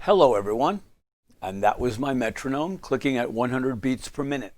Hello everyone, and that was my metronome clicking at 100 beats per minute.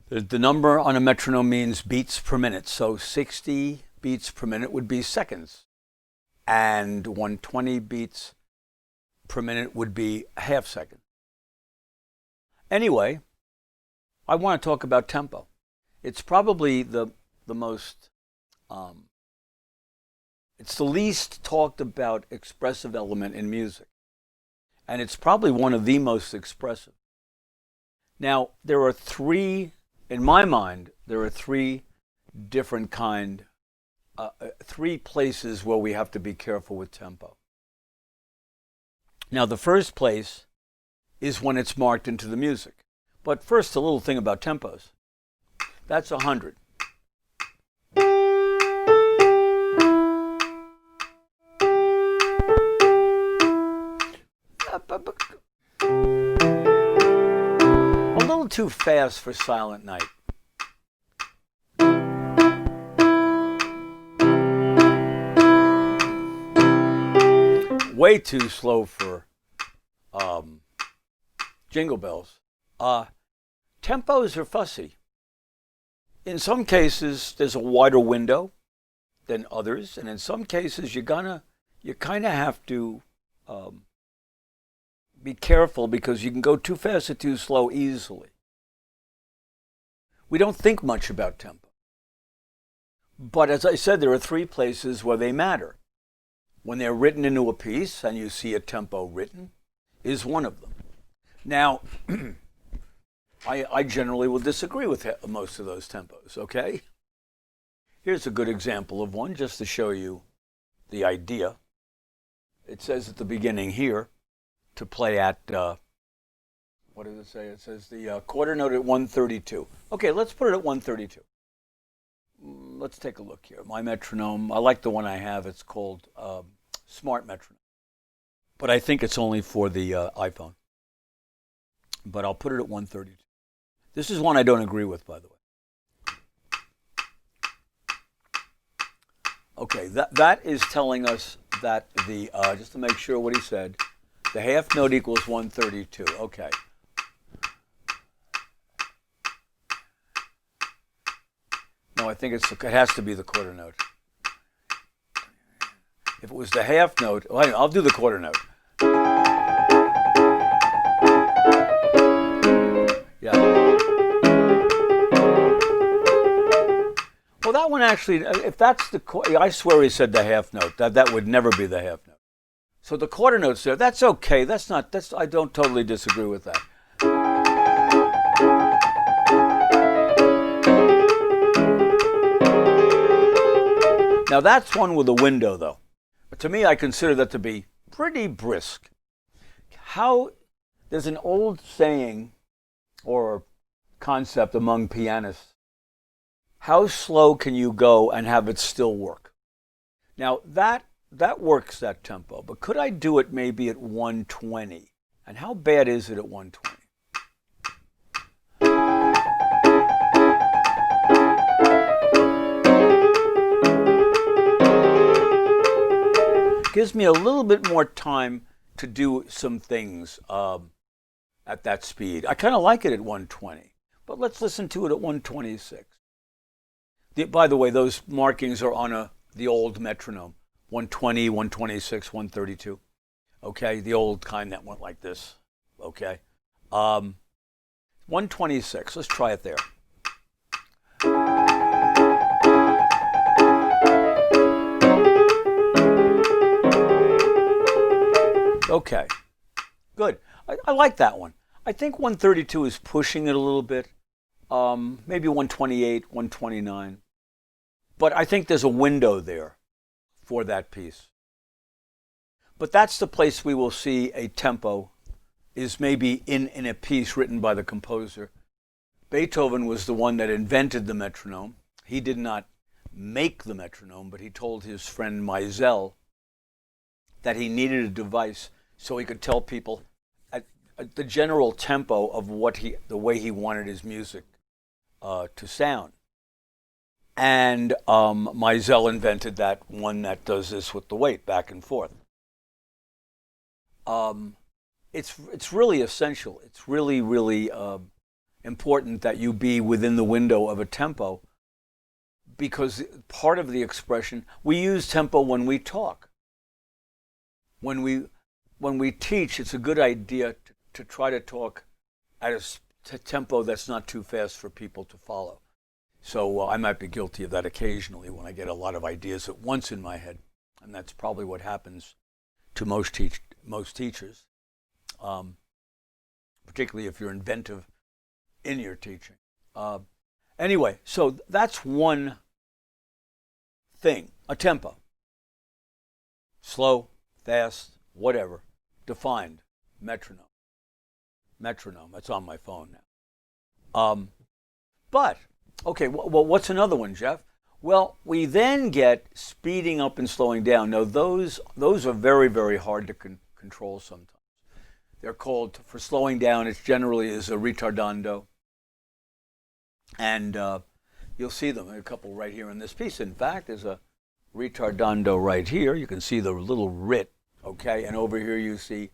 The number on a metronome means beats per minute, so 60 beats per minute would be seconds, and 120 beats per minute would be a half second. Anyway, I want to talk about tempo. It's probably the most, it's the least talked about expressive element in music. And it's probably one of the most expressive. Now, there are three, in my mind, there are three different three places where we have to be careful with tempo. Now, the first place is when it's marked into the music. But first, a little thing about tempos. That's 100. A little too fast for Silent Night. Way too slow for Jingle Bells. Tempos are fussy. In some cases, there's a wider window than others, and in some cases, you kind of have to be careful because you can go too fast or too slow easily. We don't think much about tempo. But as I said, there are three places where they matter. When they're written into a piece and you see a tempo written is one of them. Now, I generally will disagree with most of those tempos, okay? Here's a good example of one just to show you the idea. It says at the beginning here, to play at, what does it say? It says the quarter note at 132. Okay, let's put it at 132. Let's take a look here. My metronome, I like the one I have. It's called Smart Metronome. But I think it's only for the iPhone. But I'll put it at 132. This is one I don't agree with, by the way. Okay, that is telling us that the, just to make sure what he said, the half note equals 132. Okay. No, I think it has to be the quarter note. If it was the half note, well, I'll do the quarter note. Yeah. Well, that one actually, if that's the, I swear he said the half note. That would never be the half note. So the quarter note's there. That's okay. I don't totally disagree with that. Now that's one with a window, though. But to me, I consider that to be pretty brisk. There's an old saying or concept among pianists. How slow can you go and have it still work? Now that works, that tempo, but could I do it maybe at 120? And how bad is it at 120? Gives me a little bit more time to do some things at that speed. I kind of like it at 120, but let's listen to it at 126. By the way, those markings are on the old metronome. 120, 126, 132. Okay, the old kind that went like this. Okay. 126, let's try it there. Okay, good. I like that one. I think 132 is pushing it a little bit. Maybe 128, 129. But I think there's a window there for that piece. But that's the place we will see a tempo is maybe in a piece written by the composer. Beethoven was the one that invented the metronome. He did not make the metronome, but he told his friend Meisel that he needed a device so he could tell people at the general tempo of the way he wanted his music to sound. And Meisel invented that one that does this with the weight back and forth. It's really essential. It's really important that you be within the window of a tempo, because part of the expression, we use tempo when we talk. When we teach, it's a good idea to try to talk at a tempo that's not too fast for people to follow. So I might be guilty of that occasionally when I get a lot of ideas at once in my head, and that's probably what happens to most teachers, particularly if you're inventive in your teaching. Anyway, so that's one thing, a tempo. Slow, fast, whatever, defined, metronome. Metronome, that's on my phone now. But, okay, well, what's another one, Jeff? Well, we then get speeding up and slowing down. Now, those are very hard to control sometimes. They're called, for slowing down, it generally is a ritardando. And you'll see them, a couple right here in this piece. In fact, there's a ritardando right here. You can see the little rit, okay? And over here you see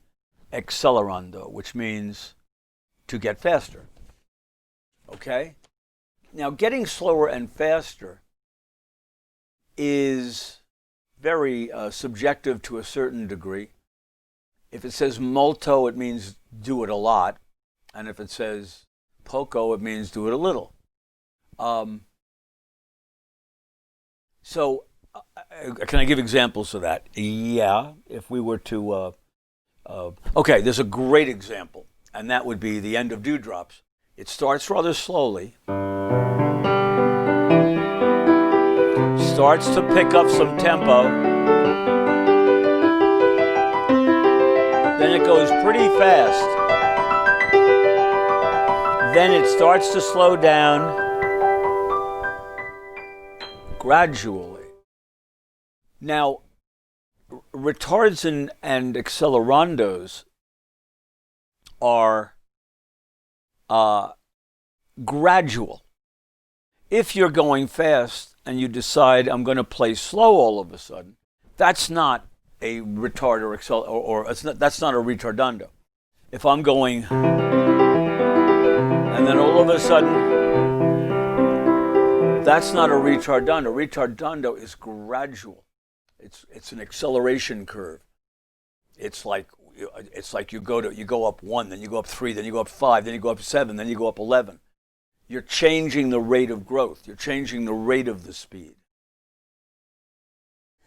accelerando, which means to get faster, okay? Now, getting slower and faster is very subjective to a certain degree. If it says molto, it means do it a lot. And if it says poco, it means do it a little. So, can I give examples of that? Yeah, if we were to... okay, there's a great example, and that would be the end of Dewdrops. It starts rather slowly. Starts to pick up some tempo. Then it goes pretty fast. Then it starts to slow down gradually. Now, retards and accelerandos are gradual. If you're going fast and you decide I'm going to play slow all of a sudden, that's not a retard or that's not a retardando. If I'm going and then all of a sudden, that's not a retardando. Retardando is gradual. It's an acceleration curve. It's like you go up 1, then you go up 3, then you go up 5, then you go up 7, then you go up 11. You're changing the rate of growth. You're changing the rate of the speed.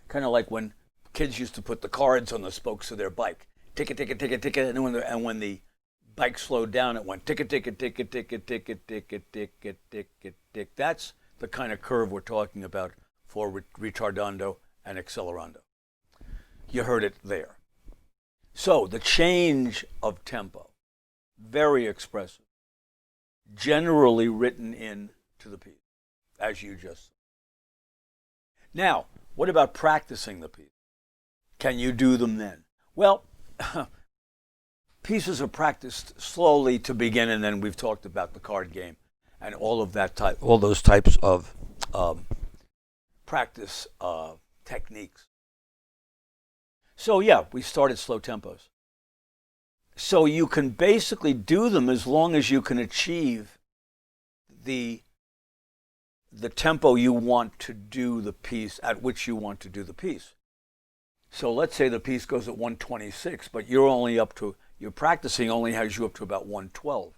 Kind of like when kids used to put the cards on the spokes of their bike. Tick-a, tick-a, tick-a, tick-a, and when the bike slowed down, it went tick-a, tick-a, tick-a, tick-a, tick-a, tick-a, tick-a, tick-a, tick. That's the kind of curve we're talking about for retardando and accelerando. You heard it there. So the change of tempo, very expressive, generally written into the piece, as you just said. Now, what about practicing the piece? Can you do them then? Well, pieces are practiced slowly to begin, and then we've talked about the card game and all those types of practice techniques. So yeah, we started slow tempos. So you can basically do them as long as you can achieve the tempo you want to do the piece, at which you want to do the piece. So let's say the piece goes at 126, but your practicing only has you up to about 112.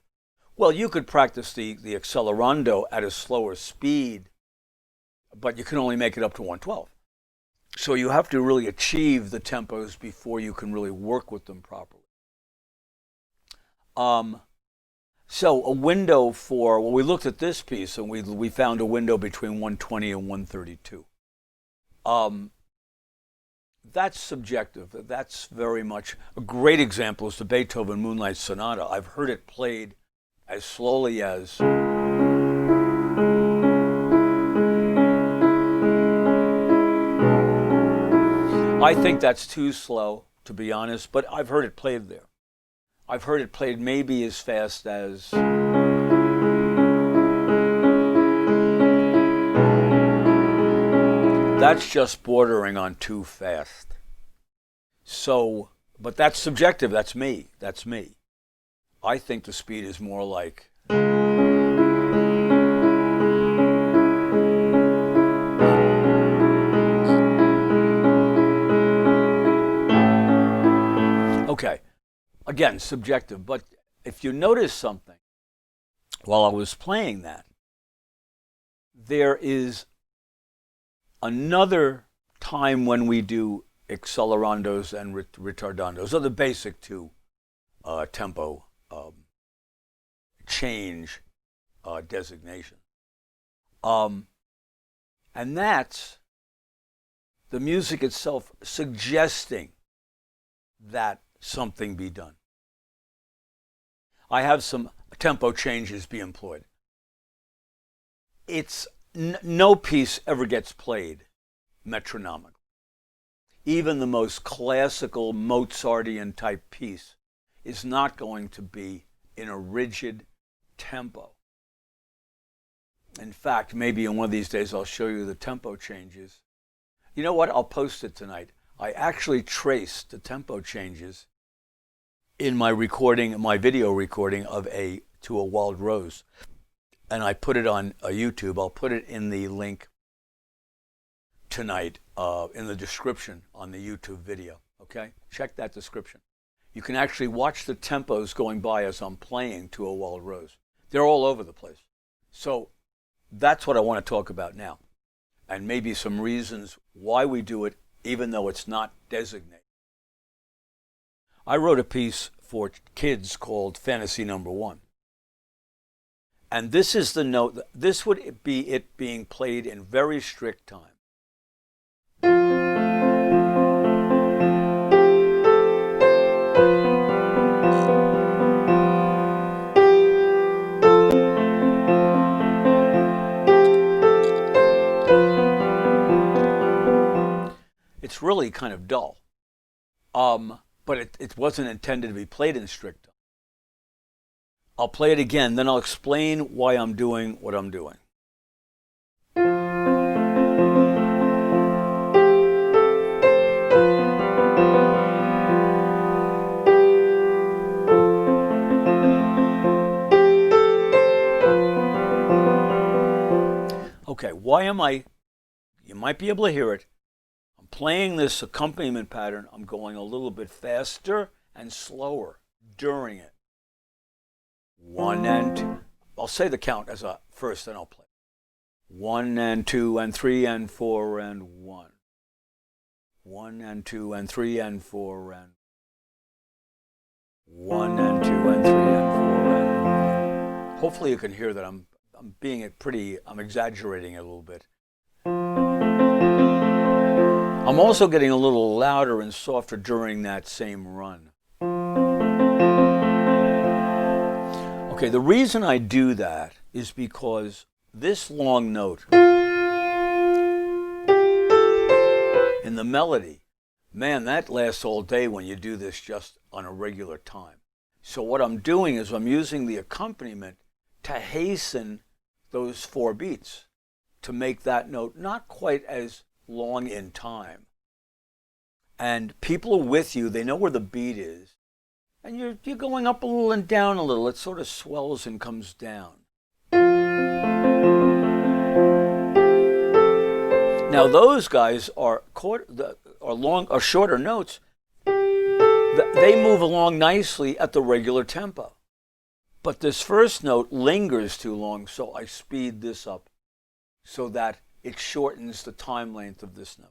Well, you could practice the accelerando at a slower speed, but you can only make it up to 112. So you have to really achieve the tempos before you can really work with them properly. So a window for, well, we looked at this piece and we found a window between 120 and 132. That's subjective. That's very much, a great example is the Beethoven Moonlight Sonata. I've heard it played as slowly as... I think that's too slow, to be honest, but I've heard it played there. I've heard it played maybe as fast as... That's just bordering on too fast. So But that's subjective. That's me. That's me. I think the speed is more like. Okay, again, subjective. But if you notice something while I was playing that, there is another time when we do accelerandos and ritardandos, are the basic two tempo change designation. And that's the music itself suggesting that something be done. I have some tempo changes be employed. It's no piece ever gets played metronomically. Even the most classical Mozartian type piece is not going to be in a rigid tempo. In fact, maybe in one of these days I'll show you the tempo changes. You know what? I'll post it tonight. I actually traced the tempo changes in my recording, my video recording of To a Wild Rose. And I put it on YouTube. I'll put it in the link tonight in the description on the YouTube video. Okay? Check that description. You can actually watch the tempos going by as I'm playing To a Wild Rose. They're all over the place. So that's what I want to talk about now. And maybe some reasons why we do it, even though it's not designated. I wrote a piece for kids called Fantasy Number 1. And this is the note, this would be it being played in very strict time. It's really kind of dull. But it wasn't intended to be played in strict time. I'll play it again, then I'll explain why I'm doing what I'm doing. Okay, why am I, you might be able to hear it, I'm playing this accompaniment pattern, I'm going a little bit faster and slower during it. 1 and 2. I'll say the count as a first, then I'll play. 1 and 2 and 3 and 4 and 1. 1 and 2 and 3 and 4 and 1 and 2 and 3 and 4 and 1. Hopefully you can hear that I'm being I'm exaggerating it a little bit. I'm also getting a little louder and softer during that same run. Okay, the reason I do that is because this long note in the melody, man, that lasts all day when you do this just on a regular time. So what I'm doing is I'm using the accompaniment to hasten those 4 beats, to make that note not quite as long in time. And people are with you, they know where the beat is. And you're going up a little and down a little. It sort of swells and comes down. Now those guys are shorter notes. They move along nicely at the regular tempo. But this first note lingers too long, so I speed this up so that it shortens the time length of this note.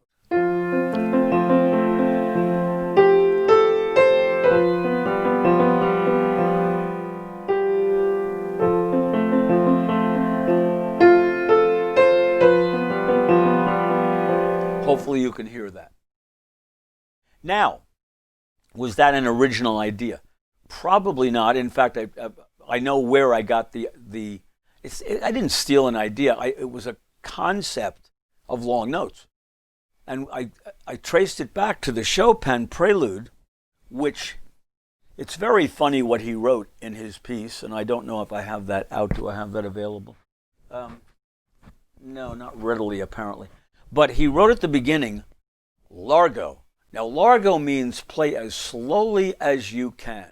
Hopefully you can hear that. Now, was that an original idea? Probably not. In fact, I know where I got I didn't steal an idea. It was a concept of long notes. And I traced it back to the Chopin Prelude, which it's very funny what he wrote in his piece, and I don't know if I have that out. Do I have that available? No, not readily, apparently. But he wrote at the beginning, Largo. Now, largo means play as slowly as you can.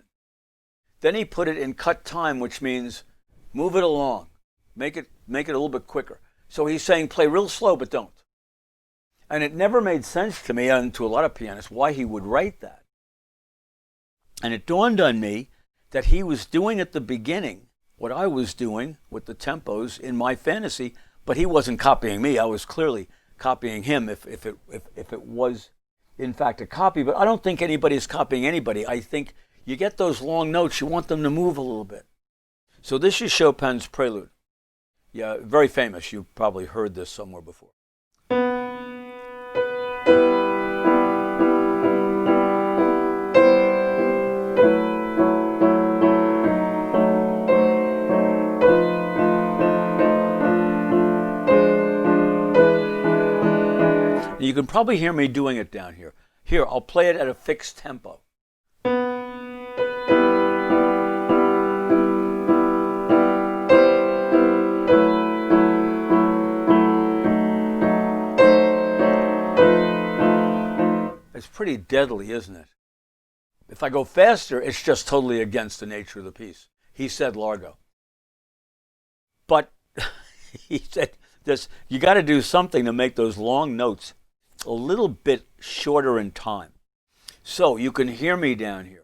Then he put it in cut time, which means move it along, make it a little bit quicker. So he's saying play real slow, but don't. And it never made sense to me, and to a lot of pianists, why he would write that. And it dawned on me that he was doing at the beginning what I was doing with the tempos in my fantasy, but he wasn't copying me. I was clearly copying him if it was in fact a copy. But I don't think anybody's copying anybody. I think you get those long notes, you want them to move a little bit. So this is Chopin's Prelude. Yeah, very famous. You probably heard this somewhere before. You can probably hear me doing it down here. Here, I'll play it at a fixed tempo. It's pretty deadly, isn't it? If I go faster, it's just totally against the nature of the piece. He said largo. But he said this, you got to do something to make those long notes a little bit shorter in time. So you can hear me down here.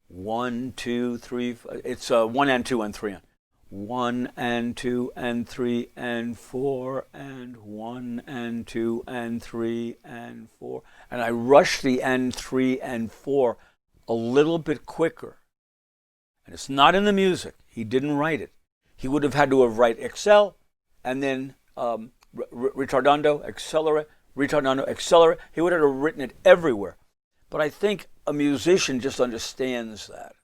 1, 2, 3, it's 1 and 2 and 3 and 1 and 2 and 3 and 4 and 1 and 2 and 3 and 4. And I rush the and 3 and 4 a little bit quicker. And it's not in the music. He didn't write it. He would have had to have write excel and then ritardando, accelerate, ritardando, accelerate. He would have written it everywhere. But I think a musician just understands that.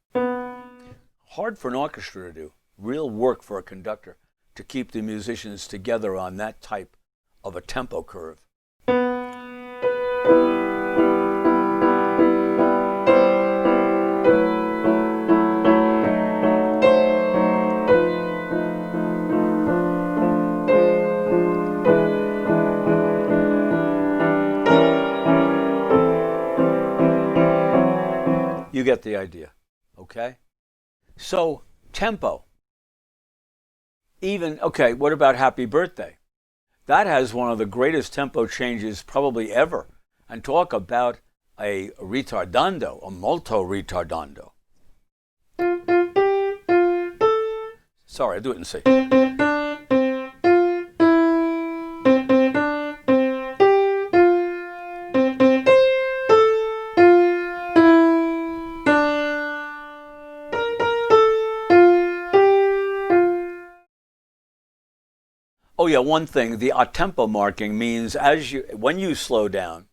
Hard for an orchestra to do. Real work for a conductor to keep the musicians together on that type of a tempo curve. You get the idea, okay? So, tempo. Okay, what about Happy Birthday? That has one of the greatest tempo changes probably ever. And talk about a ritardando, a molto ritardando. Sorry, I do it in C. Oh yeah, one thing, the a tempo marking means when you slow down,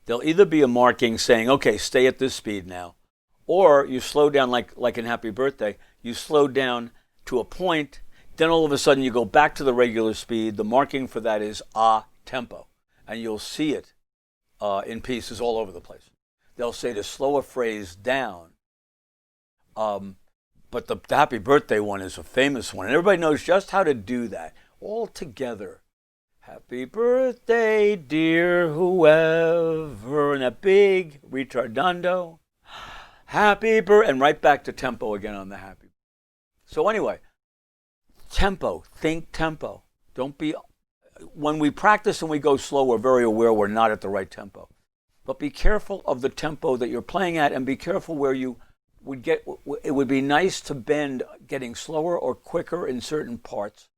there'll either be a marking saying, okay, stay at this speed now, or you slow down like in Happy Birthday, you slow down to a point, then all of a sudden you go back to the regular speed. The marking for that is a tempo, and you'll see it in pieces all over the place. They'll say to slow a phrase down, but the Happy Birthday one is a famous one, and everybody knows just how to do that. All together. Happy birthday, dear whoever, and that big ritardando. Happy birthday, and right back to tempo again on the happy. So anyway, tempo, think tempo. Don't be, when we practice and we go slow, we're very aware we're not at the right tempo. But be careful of the tempo that you're playing at, and be careful where you would get, it would be nice to bend getting slower or quicker in certain parts.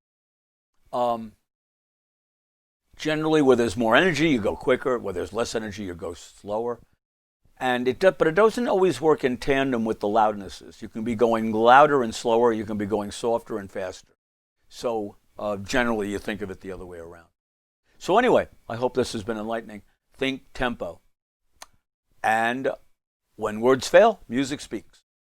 Generally, where there's more energy, you go quicker. Where there's less energy, you go slower. But it doesn't always work in tandem with the loudnesses. You can be going louder and slower. You can be going softer and faster. So generally, you think of it the other way around. So anyway, I hope this has been enlightening. Think tempo. And when words fail, music speaks.